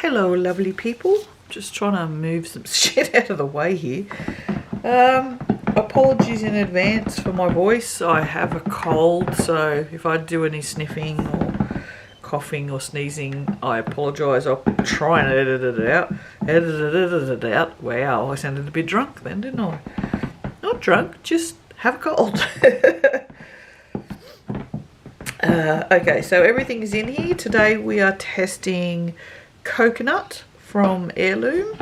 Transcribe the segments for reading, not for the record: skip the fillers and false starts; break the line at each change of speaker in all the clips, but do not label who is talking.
Hello lovely people, just trying to move some shit out of the way here. Apologies in advance for my voice. I have a cold, so if I do any sniffing or coughing or sneezing, I apologise. I'll try and edit it out. Wow, I sounded a bit drunk then, didn't I? Not drunk, just have a cold. Okay, so everything is in here. Today we are testing coconut from Heirloom.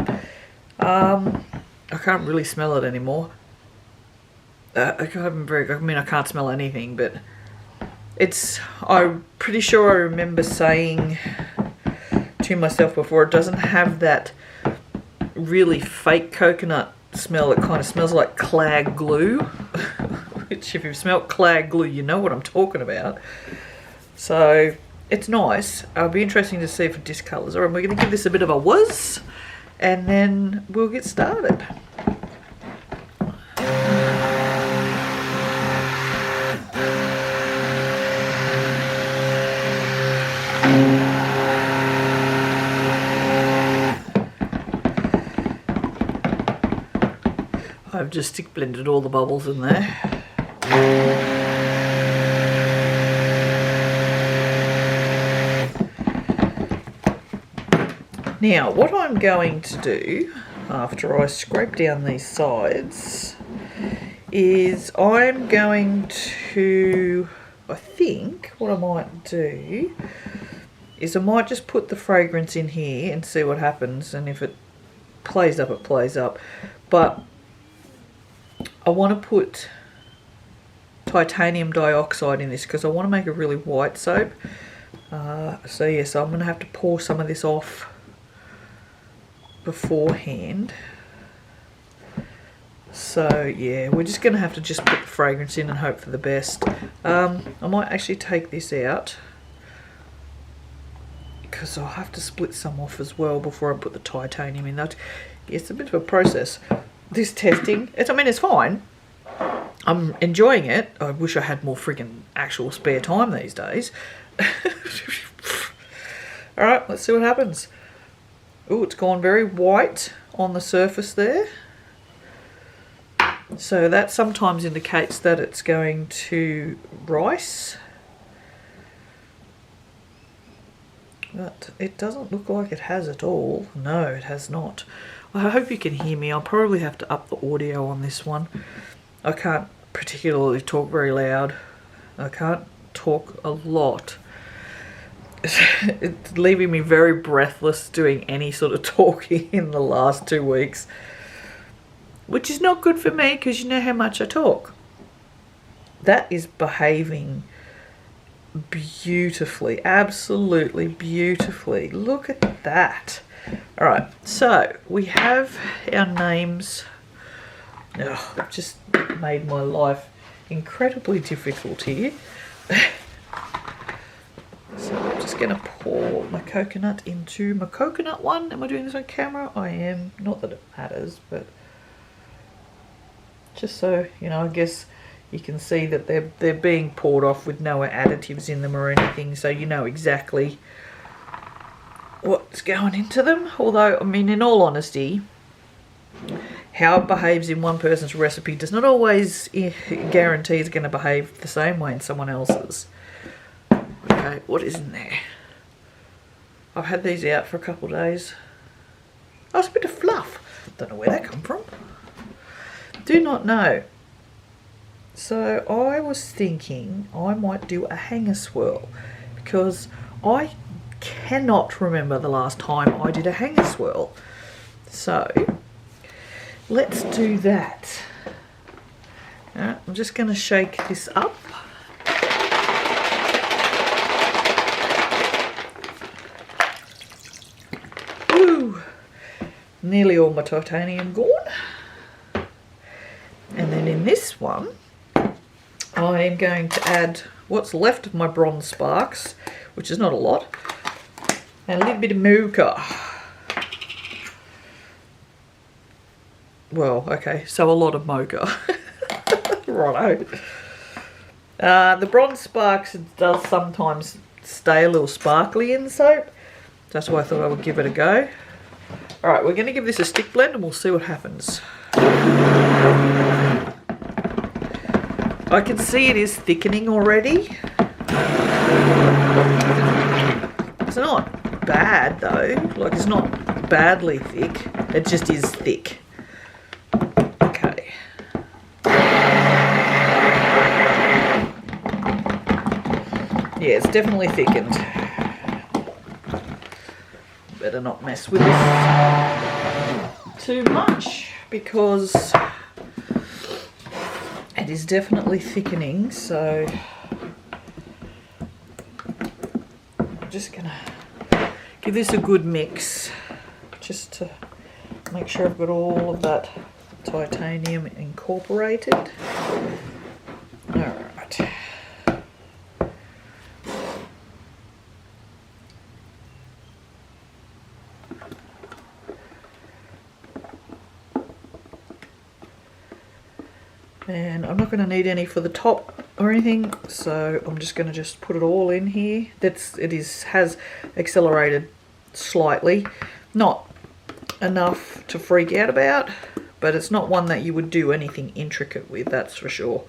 I can't really smell it anymore. I can't smell anything, but I'm pretty sure I remember saying to myself before, it doesn't have that really fake coconut smell. It kind of smells like clag glue, which if you've smelt clag glue, you know what I'm talking about. So it's nice. It'll be interesting to see if it discolours. Alright, we're going to give this a bit of a whiz and then we'll get started. I've just stick blended all the bubbles in there. Now, what I'm going to do after I scrape down these sides is I'm going to, I think what I might do is I might just put the fragrance in here and see what happens, and if it plays up, it plays up. But I want to put titanium dioxide in this because I want to make a really white soap. So yes, I'm going to have to pour some of this off beforehand. So yeah, we're just going to have to just put the fragrance in and hope for the best. I might actually take this out because I'll have to split some off as well before I put the titanium in. That, it's a bit of a process, this testing. It's fine. I'm enjoying it. I wish I had more friggin' actual spare time these days. Alright, let's see what happens. Oh, it's gone very white on the surface there. So that sometimes indicates that it's going to rise. But it doesn't look like it has at all. No, it has not. I hope you can hear me. I'll probably have to up the audio on this one. I can't particularly talk very loud. I can't talk a lot. It's leaving me very breathless doing any sort of talking in the last 2 weeks, which is not good for me because you know how much I talk. That is behaving beautifully, absolutely beautifully. Look at that. All right, so we have our names. Oh, I've just made my life incredibly difficult here. So I'm just going to pour my coconut into my coconut one. Am I doing this on camera? I am. Not that it matters, but just so, you know, I guess you can see that they're being poured off with no additives in them or anything, so you know exactly what's going into them. Although, I mean, in all honesty, how it behaves in one person's recipe does not always guarantee it's going to behave the same way in someone else's. Okay, what is in there? I've had these out for a couple of days. Oh, it's a bit of fluff. Don't know where that come from. Do not know. So I was thinking I might do a hanger swirl because I cannot remember the last time I did a hanger swirl. So let's do that. Right, I'm just going to shake this up. Ooh, nearly all my titanium gone. And then in this one, I am going to add what's left of my bronze sparks, which is not a lot, and a little bit of mocha. Well, okay, so a lot of mocha. Righto. The bronze sparks does sometimes stay a little sparkly in soap, That's why I thought I would give it a go. Alright, we're going to give this a stick blend and we'll see what happens. I can see it is thickening already. It's not bad though, like it's not badly thick, it just is thick. Okay. Yeah, it's definitely thickened. Better not mess with this too much because it is definitely thickening, so I'm just gonna give this a good mix just to make sure I've got all of that titanium incorporated. Alright. And I'm not going to need any for the top or anything, so I'm just going to just put it all in here. Has accelerated slightly, not enough to freak out about, but it's not one that you would do anything intricate with, that's for sure.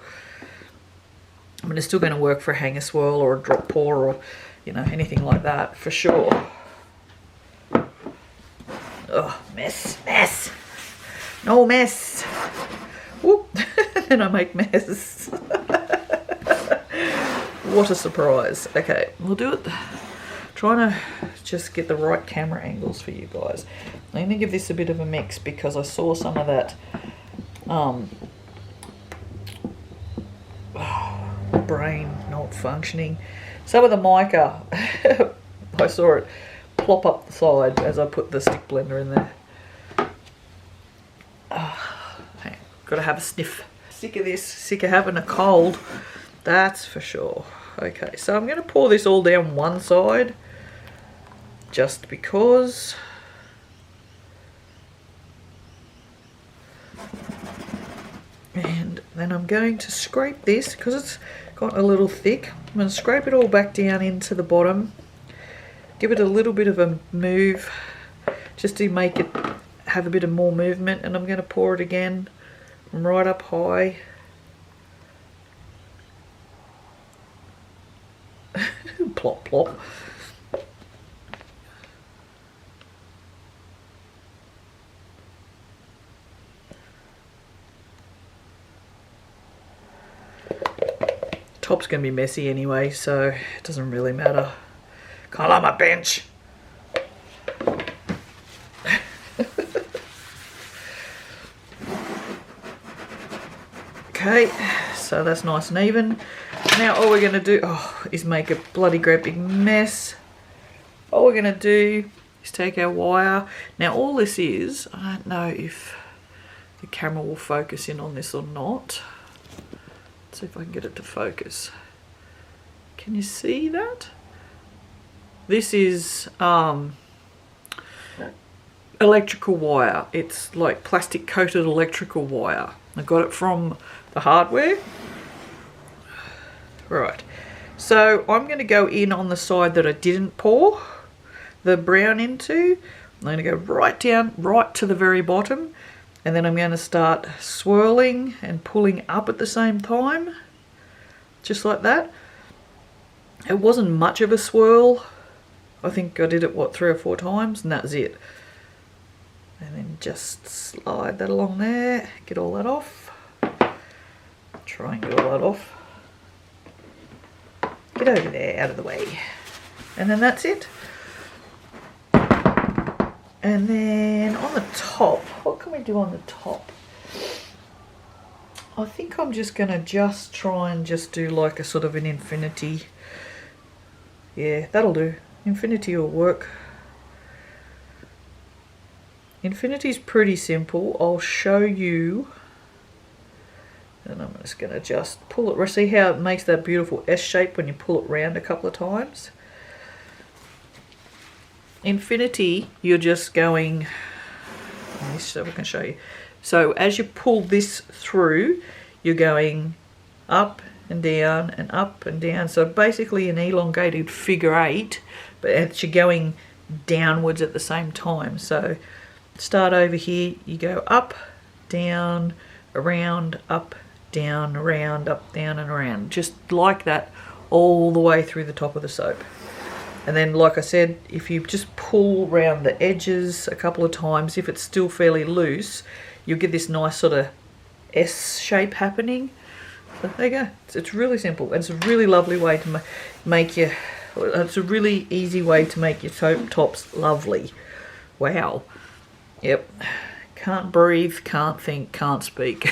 I mean, it's still going to work for a hanger swirl or a drop pour or, you know, anything like that for sure. Oh, mess, no mess. Whoop. And I make mess. What a surprise. Okay, we'll do it. Trying to just get the right camera angles for you guys. I'm going to give this a bit of a mix because I saw some of that brain not functioning. Some of the mica, I saw it plop up the side as I put the stick blender in there. Got to have a sniff. Sick of this, sick of having a cold, that's for sure. Okay, so I'm going to pour this all down one side just because. And then I'm going to scrape this because it's got a little thick. I'm going to scrape it all back down into the bottom, give it a little bit of a move just to make it have a bit of more movement, and I'm going to pour it again right up high. Plop plop. Top's going to be messy anyway, so it doesn't really matter. Call on my bench. Okay, so that's nice and even. Now all we're going to do is make a bloody great big mess. All we're going to do is take our wire. Now all this is, I don't know if the camera will focus in on this or not. Let's see if I can get it to focus. Can you see that? This is electrical wire. It's like plastic coated electrical wire. I got it from the hardware. Right, so I'm going to go in on the side that I didn't pour the brown into. I'm going to go right down, right to the very bottom, and then I'm going to start swirling and pulling up at the same time, just like that. It wasn't much of a swirl. I think I did it, what, 3 or 4 times, and that's it. And then just slide that along there, get all that off. Try and get all that off. Get over there, out of the way. And then that's it. And then on the top, what can we do on the top? I think I'm just going to try and do like a sort of an infinity. Yeah, that'll do. Infinity will work. Infinity's pretty simple. I'll show you. And I'm just going to pull it. See how it makes that beautiful S shape when you pull it round a couple of times? Infinity, you're just going, let me see if I can show you. So as you pull this through, you're going up and down and up and down. So basically an elongated figure 8, but as you're going downwards at the same time. So start over here, you go up, down, around, up, down, around, up, down and around. Just like that all the way through the top of the soap. And then, like I said, if you just pull around the edges a couple of times, if it's still fairly loose, you'll get this nice sort of S shape happening. So there you go. It's really simple. And it's a really lovely way to make your... It's a really easy way to make your soap tops lovely. Wow. Yep. Can't breathe, can't think, can't speak.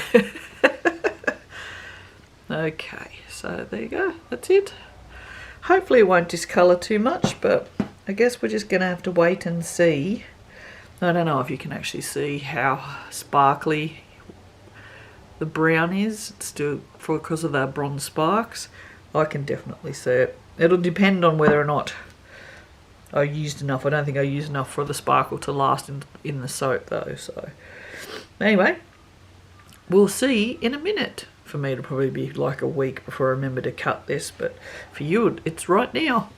Okay, so there you go. That's it. Hopefully it won't discolour too much, but I guess we're just going to have to wait and see. I don't know if you can actually see how sparkly the brown is. It's still because of the bronze sparks. I can definitely see it. It'll depend on whether or not I used enough. I don't think I used enough for the sparkle to last in the soap though. So anyway, we'll see in a minute. For me, it'll probably be like a week before I remember to cut this, but for you, it's right now.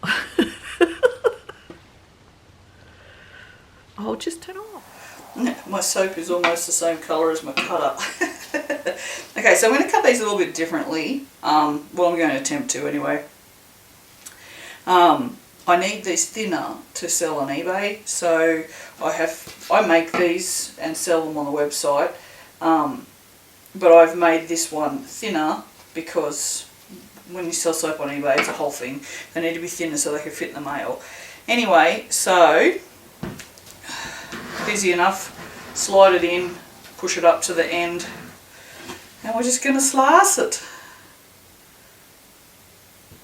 I'll just turn off. My soap is almost the same colour as my cutter. Okay, so I'm going to cut these a little bit differently. Well, I'm going to attempt to anyway. I need these thinner to sell on eBay, so I make these and sell them on the website. But I've made this one thinner because when you sell soap on eBay, it's a whole thing. They need to be thinner so they can fit in the mail. Anyway, so easy enough. Slide it in, push it up to the end, and we're just going to slice it.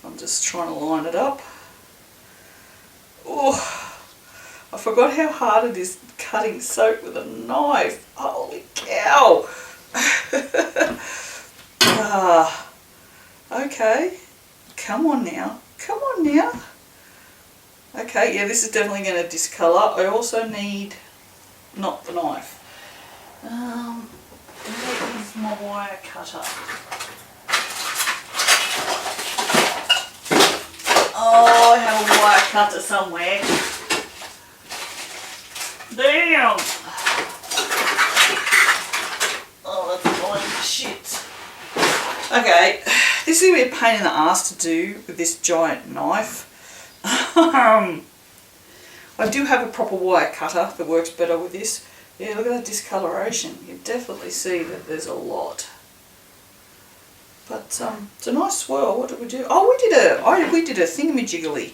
I'm just trying to line it up. Oh, I forgot how hard it is cutting soap with a knife. Holy cow! Okay, come on now, okay, yeah, this is definitely going to discolour. I also need, not the knife, where is my wire cutter? Oh, I have a wire cutter somewhere. Damn! Oh, that's annoying shit. Okay, this is going to be a pain in the ass to do with this giant knife. I do have a proper wire cutter that works better with this. Yeah, look at that discoloration. You definitely see that there's a lot. But it's a nice swirl. What did we do? Oh, we did a thingamajiggle.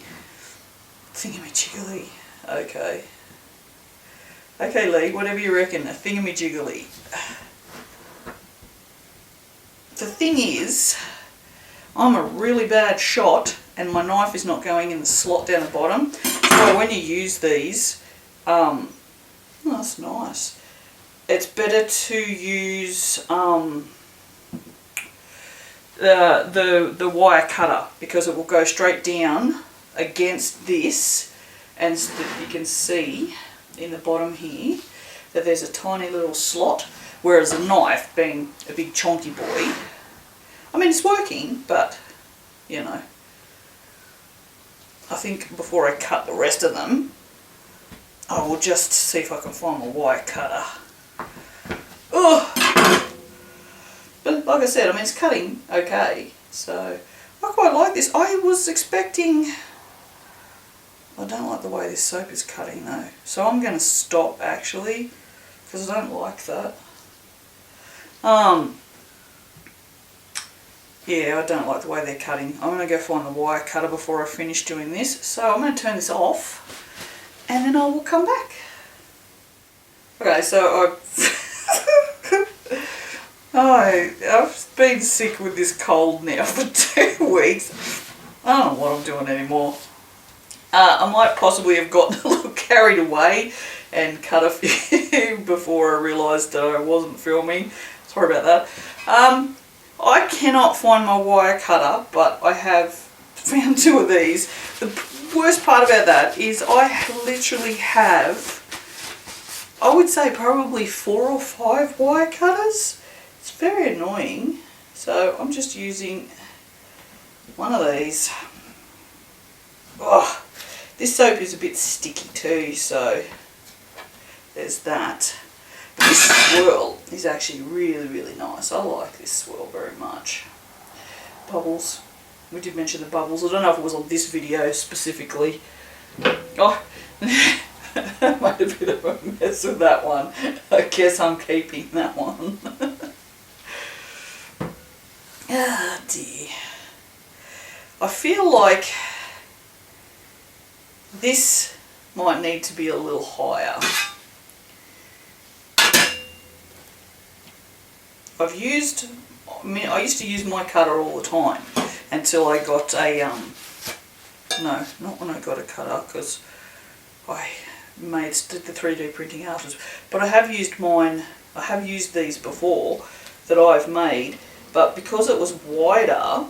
Thingamajiggle. Okay. Okay, Lee, whatever you reckon, a thingamajiggle. The thing is, I'm a really bad shot and my knife is not going in the slot down the bottom. So when you use these, oh, that's nice. It's better to use the wire cutter because it will go straight down against this, and so that you can see in the bottom here that there's a tiny little slot, whereas a knife, being a big chonky boy, I mean it's working, but you know, I think before I cut the rest of them I will just see if I can find my wire cutter. Oh, but like I said, I mean it's cutting okay, so I quite like this. I was expecting, I don't like the way this soap is cutting though, so I'm going to stop actually because I don't like that. Yeah, I don't like the way they're cutting. I'm going to go find the wire cutter before I finish doing this, so I'm going to turn this off and then I will come back. Okay, so I've been sick with this cold now for 2 weeks. I don't know what I'm doing anymore. I might possibly have gotten a little carried away and cut a few before I realised that I wasn't filming. Sorry about that. I cannot find my wire cutter, but I have found 2 of these. The worst part about that is I literally have, I would say probably 4 or 5 wire cutters. It's very annoying. So I'm just using one of these. Oh, This soap is a bit sticky too, so there's that. But this swirl is actually really, really nice. I like this swirl very much. Bubbles. We did mention the bubbles. I don't know if it was on this video specifically. Oh, I made a bit of a mess with that one. I guess I'm keeping that one. Ah, dear. I feel like this might need to be a little higher. I used to use my cutter all the time until I got a, no, not when I got a cutter, because I did the 3D printing afterwards. But I have used mine, I have used these before that I've made, but because it was wider,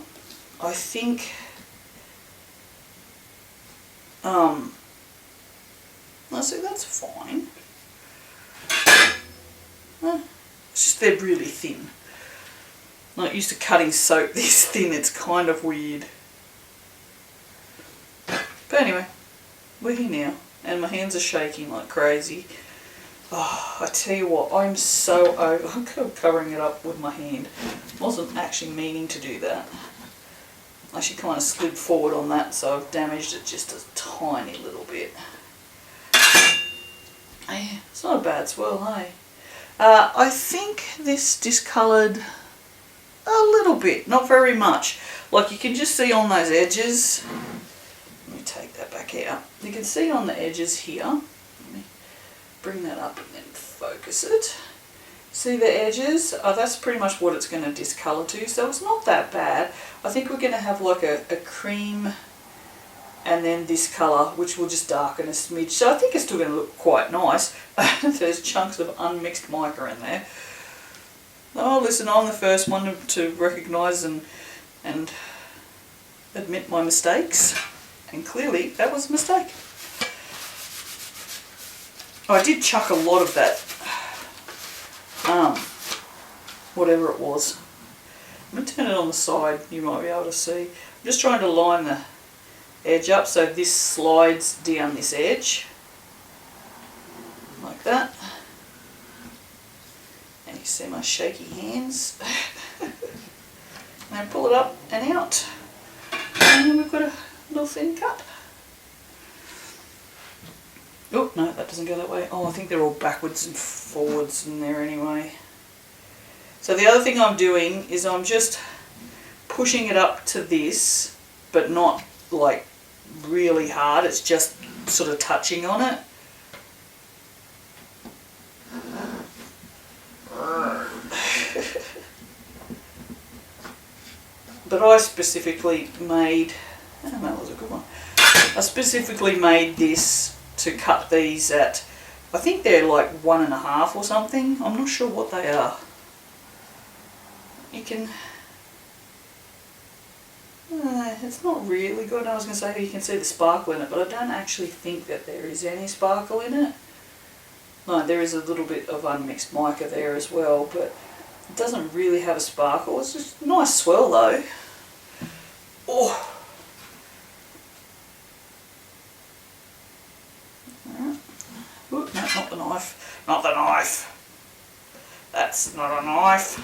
I think, I see that's fine. It's just they're really thin. I'm not used to cutting soap this thin, it's kind of weird. But anyway, we're here now, and my hands are shaking like crazy. Oh, I tell you what, I'm so over. I'm covering it up with my hand. Wasn't actually meaning to do that. I actually kind of slid forward on that, so I've damaged it just a tiny little bit. Hey, it's not a bad swirl, hey? I think this discoloured a little bit, not very much. Like you can just see on those edges. Let me take that back out. You can see on the edges here. Let me bring that up and then focus it. See the edges? That's pretty much what it's going to discolour to, so it's not that bad. I think we're going to have like a cream and then this colour, which will just darken a smidge. So I think it's still going to look quite nice. There's chunks of unmixed mica in there. Oh, listen, I'm the first one to recognise and admit my mistakes. And clearly that was a mistake. Oh, I did chuck a lot of that, whatever it was. I'm going to turn it on the side, you might be able to see. I'm just trying to line the edge up so this slides down this edge. Like that. And you see my shaky hands. And pull it up and out. And we've got a little thin cut. Oh, no, that doesn't go that way. Oh, I think they're all backwards and forwards in there anyway. So the other thing I'm doing is I'm just pushing it up to this, but not like really hard. It's just sort of touching on it. But I specifically made, oh, that was a good one. I specifically made this to cut these at, I think they're like 1.5 or something. I'm not sure what they are. You can, it's not really good. I was going to say you can see the sparkle in it, but I don't actually think that there is any sparkle in it. No, there is a little bit of unmixed mica there as well, but it doesn't really have a sparkle. It's just a nice swirl though. Oh. Ooh, no, not the knife. Not the knife. That's not a knife.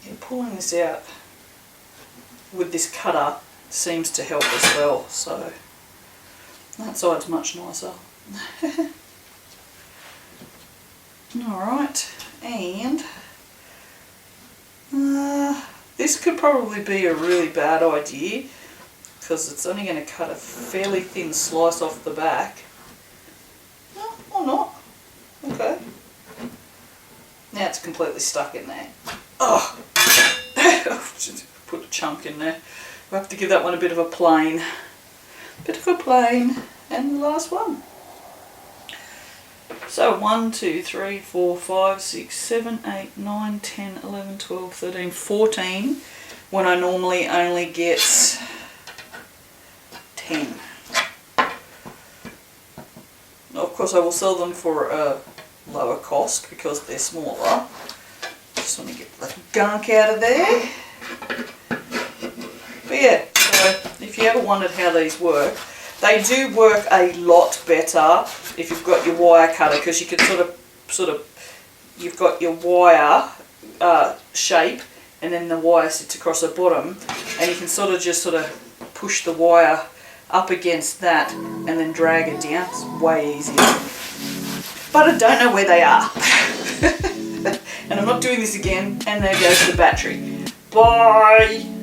Yeah, pulling this out with this cutter seems to help as well, so that side's much nicer. Alright, and this could probably be a really bad idea because it's only going to cut a fairly thin slice off the back. No, or not. Okay. Now it's completely stuck in there. Oh! Put a chunk in there. We'll have to give that one a bit of a plane. Bit of a plane. And the last one. So 1, 2, 3, 4, 5, 6, 7, 8, 9, 10, 11, 12, 13, 14 when I normally only get 10. Of course I will sell them for a lower cost because they're smaller. Just want to get the gunk out of there. But yeah, so if you ever wondered how these work, they do work a lot better if you've got your wire cutter, because you can sort of, you've got your wire shape, and then the wire sits across the bottom, and you can sort of push the wire up against that and then drag it down. It's way easier. But I don't know where they are. And I'm not doing this again, and there goes the battery. Bye!